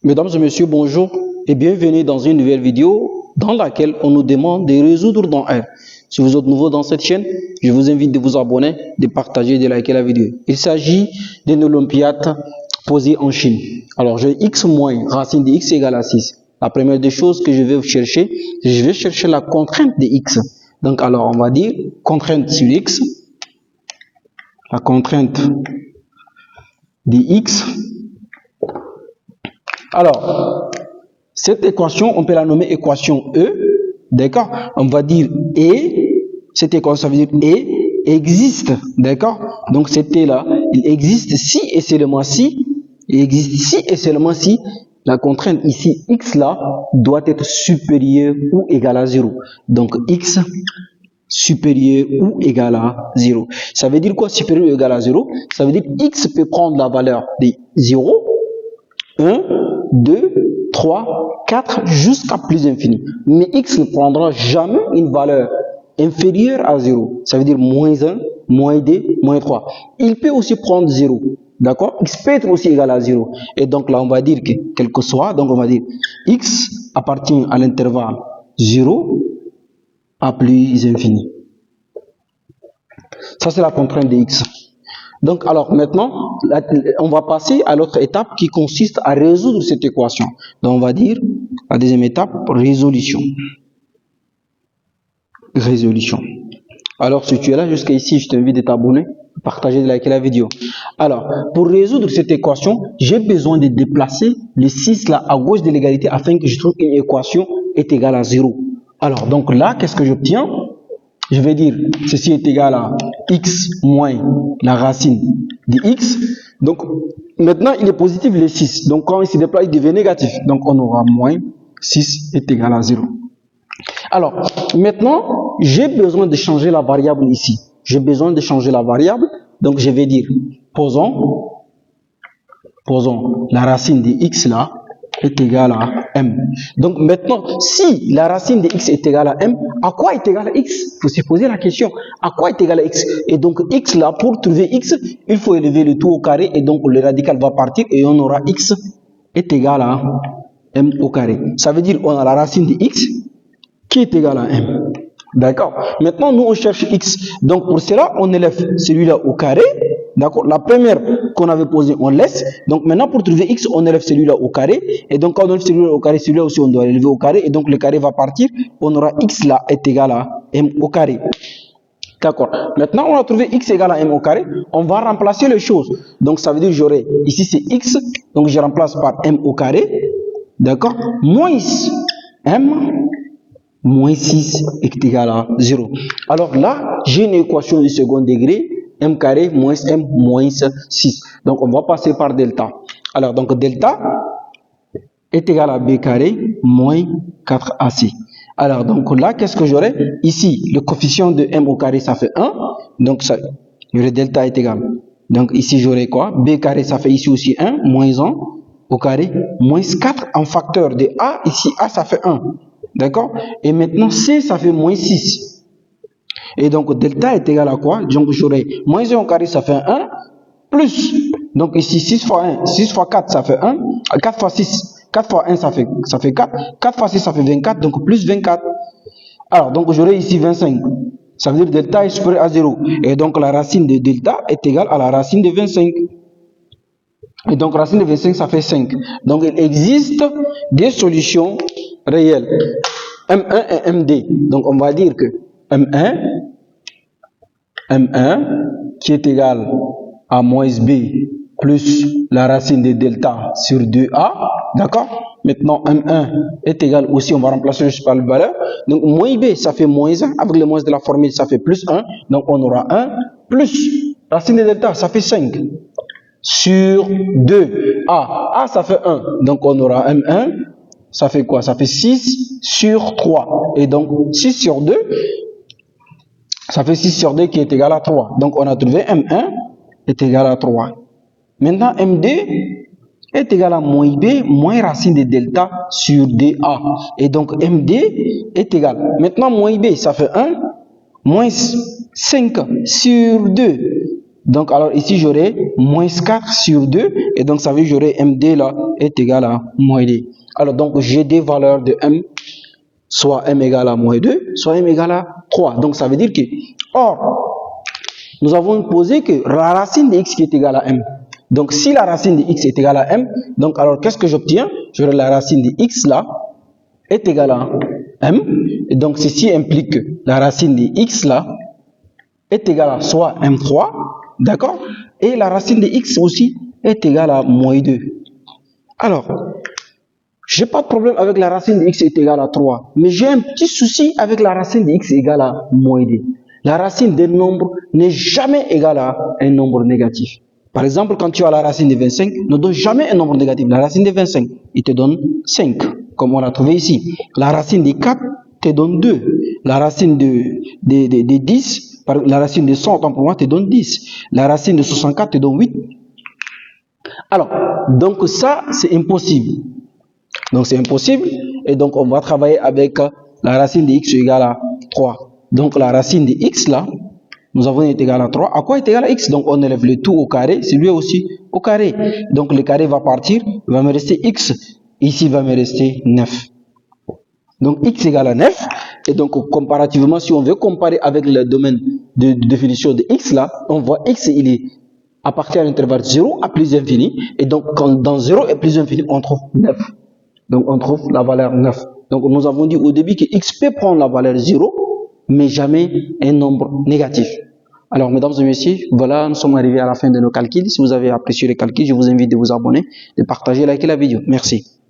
Mesdames et messieurs, bonjour et bienvenue dans une nouvelle vidéo dans laquelle on nous demande de résoudre dans R. Si vous êtes nouveau dans cette chaîne, je vous invite de vous abonner, de partager et de liker la vidéo. Il s'agit d'une olympiade posée en Chine. Alors, j'ai x moins racine de x égale à 6. La première des choses que je vais chercher, je vais chercher la contrainte de x. Donc, alors, on va dire contrainte sur x. La contrainte de x. Alors, cette équation, on peut la nommer équation E, d'accord? On va dire E, cette équation, ça veut dire E existe, d'accord? Donc, c'était là, il existe si et seulement si, il existe si et seulement si, la contrainte ici, x là, doit être supérieure ou égale à 0. Donc, x supérieur ou égal à 0. Ça veut dire quoi, supérieur ou égal à 0? Ça veut dire que x peut prendre la valeur de 0, 1, 2, 3, 4, jusqu'à plus infini. Mais x ne prendra jamais une valeur inférieure à 0. Ça veut dire moins 1, moins 2, moins 3. Il peut aussi prendre 0. D'accord? X peut être aussi égal à 0. Et donc là, on va dire que, quel que soit, donc on va dire x appartient à l'intervalle 0 à plus infini. Ça, c'est la contrainte de x. Donc, alors maintenant, on va passer à l'autre étape qui consiste à résoudre cette équation. Donc, on va dire la deuxième étape, résolution. Résolution. Alors, si tu es là jusqu'à ici, je t'invite à t'abonner, partager, de liker la vidéo. Alors, pour résoudre cette équation, j'ai besoin de déplacer le 6 là à gauche de l'égalité afin que je trouve une équation est égale à 0. Alors, donc là, qu'est-ce que j'obtiens? Je vais dire, ceci est égal à x moins la racine de x. Donc, maintenant, il est positif le 6. Donc, quand il se déplace, il devient négatif. Donc, on aura moins 6 est égal à 0. Alors, maintenant, j'ai besoin de changer la variable ici. J'ai besoin de changer la variable. Donc, je vais dire, posons la racine de x là est égale à m. Donc maintenant, si la racine de x est égale à m, à quoi est égal à x? Il faut se poser la question, à quoi est égal à x? Et donc x là, pour trouver x, il faut élever le tout au carré et donc le radical va partir et on aura x est égal à m au carré. Ça veut dire qu'on a la racine de x qui est égale à m. D'accord? Maintenant, nous on cherche x. Donc pour cela, on élève celui-là au carré. D'accord? La première qu'on avait posée, on laisse. Donc maintenant, pour trouver x, on élève celui-là au carré. Et donc quand on élève celui-là au carré, celui-là aussi, on doit l'élever au carré. Et donc le carré va partir. On aura x là est égal à m au carré. D'accord? Maintenant, on a trouvé x égale à m au carré. On va remplacer les choses. Donc ça veut dire que j'aurai, ici c'est x. Donc je remplace par m au carré. D'accord? Moins m moins 6 est égal à 0. Alors là, j'ai une équation du second degré, m carré moins m moins 6. Donc on va passer par delta. Alors donc delta est égal à b carré moins 4ac. Alors donc là, qu'est-ce que j'aurai? Ici, le coefficient de m au carré, ça fait 1. Donc ça, le delta est égal. Donc ici, j'aurai quoi? B carré, ça fait ici aussi 1, moins 1 au carré, moins 4 en facteur de a. Ici, a, ça fait 1. D'accord? Et maintenant, C, ça fait moins 6. Et donc, delta est égal à quoi? Donc, j'aurai moins 1 au carré, ça fait 1, plus, donc ici, 6 fois 1, 6 fois 4, ça fait 1, 4 fois 6, 4 fois 1, ça fait 4, 4 fois 6, ça fait 24, donc plus 24. Alors, donc, j'aurai ici 25. Ça veut dire que delta est supérieur à 0. Et donc, la racine de delta est égale à la racine de 25. Et donc, racine de 25, ça fait 5. Donc, il existe des solutions réelles. M1 et MD. Donc, on va dire que M1 qui est égal à moins B plus la racine de delta sur 2A. D'accord? Maintenant, M1 est égal aussi, on va remplacer juste par le valeur. Donc, moins B, ça fait moins 1. Avec le moins de la formule, ça fait plus 1. Donc, on aura 1 plus racine de delta, ça fait 5. Sur 2A. A, ça fait 1. Donc, on aura M1. Ça fait quoi? Ça fait 6 sur 3. Et donc, 6 sur 2, ça fait 6 sur 2 qui est égal à 3. Donc, on a trouvé M1 est égal à 3. Maintenant, MD est égal à moins B moins racine de delta sur DA. Et donc, MD est égal. Maintenant, moins B, ça fait 1 moins 5 sur 2. Donc, alors ici, j'aurai moins 4 sur 2. Et donc, ça veut dire que j'aurai MD là est égal à moins D. Alors, donc, j'ai des valeurs de M, soit M égale à moins 2, soit M égale à 3. Donc, ça veut dire que, or, nous avons posé que la racine de X qui est égale à M. Donc, si la racine de X est égale à M, donc, alors, qu'est-ce que j'obtiens? J'aurai la racine de X là est égale à M. Et donc, ceci implique que la racine de X là est égale à soit M3, d'accord? Et la racine de X aussi est égale à moins 2. Alors, j'ai pas de problème avec la racine de X est égale à 3, mais j'ai un petit souci avec la racine de X égale à moins 2. La racine d'un nombre n'est jamais égale à un nombre négatif. Par exemple, quand tu as la racine de 25, ne donne jamais un nombre négatif. La racine de 25, il te donne 5, comme on l'a trouvé ici. La racine de 4 te donne 2. La racine de 10, la racine de 100, pour moi, te donne 10. La racine de 64 te donne 8. Alors, donc ça, c'est impossible. Donc c'est impossible. Et donc, on va travailler avec la racine de x égale à 3. Donc, la racine de x, là, nous avons est égal à 3. À quoi est égal à x? Donc, on élève le tout au carré. C'est lui aussi au carré. Donc, le carré va partir. Il va me rester x. Ici, il va me rester 9. Donc, x égale à 9. Et donc, comparativement, si on veut comparer avec le domaine de définition de x, là, on voit x, il est appartient à l'intervalle 0 à plus infini. Et donc, quand dans 0 et plus infini, on trouve 9. Donc, on trouve la valeur 9. Donc, nous avons dit au début que x peut prendre la valeur 0, mais jamais un nombre négatif. Alors, mesdames et messieurs, voilà, nous sommes arrivés à la fin de nos calculs. Si vous avez apprécié les calculs, je vous invite de vous abonner, de partager, liker la vidéo. Merci.